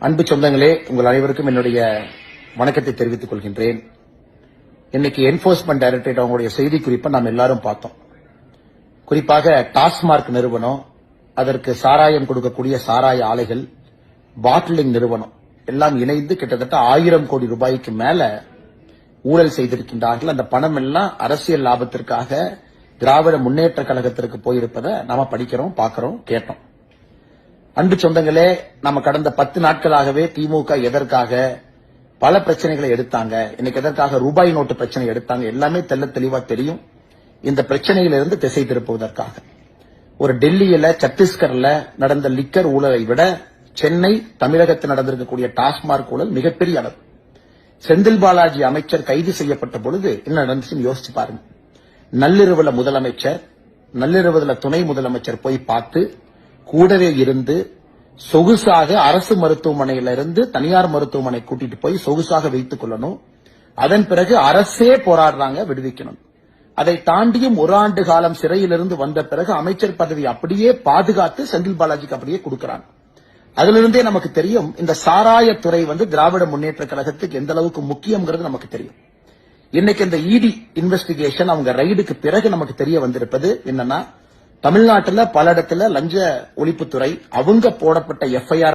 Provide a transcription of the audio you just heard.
அன்பு சொந்தங்களே, உங்கள் அனைவருக்கும் என்னுடைய வணக்கத்தை தெரிவித்துக் கொள்கின்றேன். இன்னைக்கு என்போர்ஸ்மெண்ட் டைரக்டரேட் அவங்களுடைய செய்தி குறிப்பை நாம் எல்லாரும் பார்த்தோம். குறிப்பாக டாஸ்மார்க் நிறுவனம், அதற்கு சாராயம் கொடுக்கக்கூடிய சாராய ஆலைகள், பாட்டிலிங் நிறுவனம் எல்லாம் இணைந்து கிட்டத்தட்ட 1000 கோடி ரூபாய்க்கு மேல ஊழல் செய்திருக்கின்றார்கள். அந்த பணம் எல்லாம் அரசியல் லாபத்திற்காக திராவிட முன்னேற்ற கழகத்திற்கு போயிருப்பதை நாம படிக்கிறோம், பார்க்கிறோம், கேட்டோம். அன்பு சொந்தங்களே, நம்ம கடந்த 10 நாட்களாகவே திமுக எதற்காக பல பிரச்சனைகளை எடுத்தாங்க, இன்னைக்கு எதற்காக ரூபாய் நோட்டு பிரச்சனை எடுத்தாங்க, எல்லாமே தெளிவா தெரியும். இந்த பிரச்சனையிலிருந்து திசை திருப்புவதற்காக ஒரு டெல்லியில, சத்தீஸ்கர்ல நடந்த லிக்கர் ஊழலை விட சென்னை, தமிழகத்தில் நடந்திருக்கக்கூடிய டாஸ்மார்க் ஊழல் மிகப்பெரிய அளவு. செந்தில் பாலாஜி அமைச்சர் கைது செய்யப்பட்ட பொழுது என்ன நடந்துச்சுன்னு யோசிச்சு பாருங்க. நள்ளிரவுல முதலமைச்சர், நள்ளிரவுல துணை முதலமைச்சர் போய் பார்த்து கூடவே இருந்து சொகுசாக அரசு மருத்துவமனையிலிருந்து தனியார் மருத்துவமனை கூட்டிட்டு போய் சொகுசாக வைத்துக் கொள்ளணும். அதன் பிறகு அரசே போராடுறாங்க, விடுவிக்கணும். அதை தாண்டியும் 1 ஆண்டு காலம் சிறையிலிருந்து வந்த பிறகு அமைச்சர் பதவி அப்படியே பாதுகாத்து செந்தில் பாலாஜிக்கு அப்படியே கொடுக்கிறாங்க. அதிலிருந்தே நமக்கு தெரியும் இந்த சாராயத்துறை திராவிட முன்னேற்ற கழகத்துக்கு எந்த அளவுக்கு முக்கியம்ங்கிறது நமக்கு தெரியும். இன்னைக்கு இந்த இடி இன்வெஸ்டிகேஷன் அவங்க ரைடுக்கு பிறகு நமக்கு தெரிய வந்திருப்பது என்னன்னா, தமிழ்நாட்டில் பல இடத்துல லஞ்ச ஒழிப்புத்துறை அவங்க போடப்பட்ட எஃப்ஐஆர்